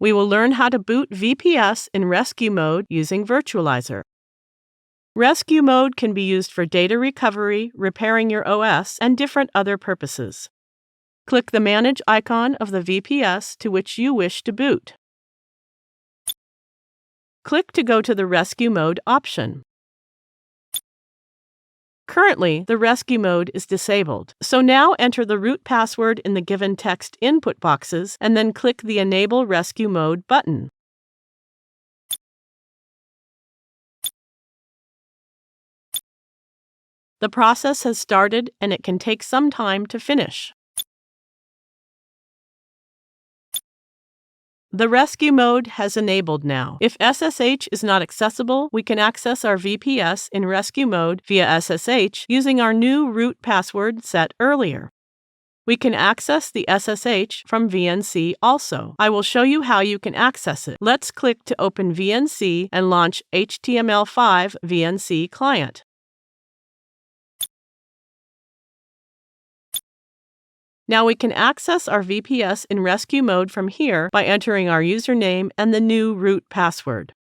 We will learn how to boot VPS in Rescue Mode using Virtualizor. Rescue Mode can be used for data recovery, repairing your OS, and different other purposes. Click the Manage icon of the VPS to which you wish to boot. Click to go to the Rescue Mode option. Currently, the Rescue Mode is disabled, so now enter the root password in the given text input boxes and then click the Enable Rescue Mode button. The process has started and it can take some time to finish. The Rescue Mode has enabled now. If SSH is not accessible, we can access our VPS in Rescue Mode via SSH using our new root password set earlier. We can access the SSH from VNC also. I will show you how you can access it. Let's click to open VNC and launch HTML5 VNC client. Now we can access our VPS in Rescue Mode from here by entering our username and the new root password.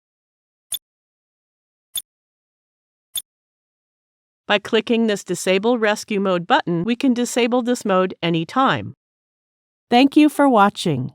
By clicking this Disable Rescue Mode button, we can disable this mode anytime. Thank you for watching.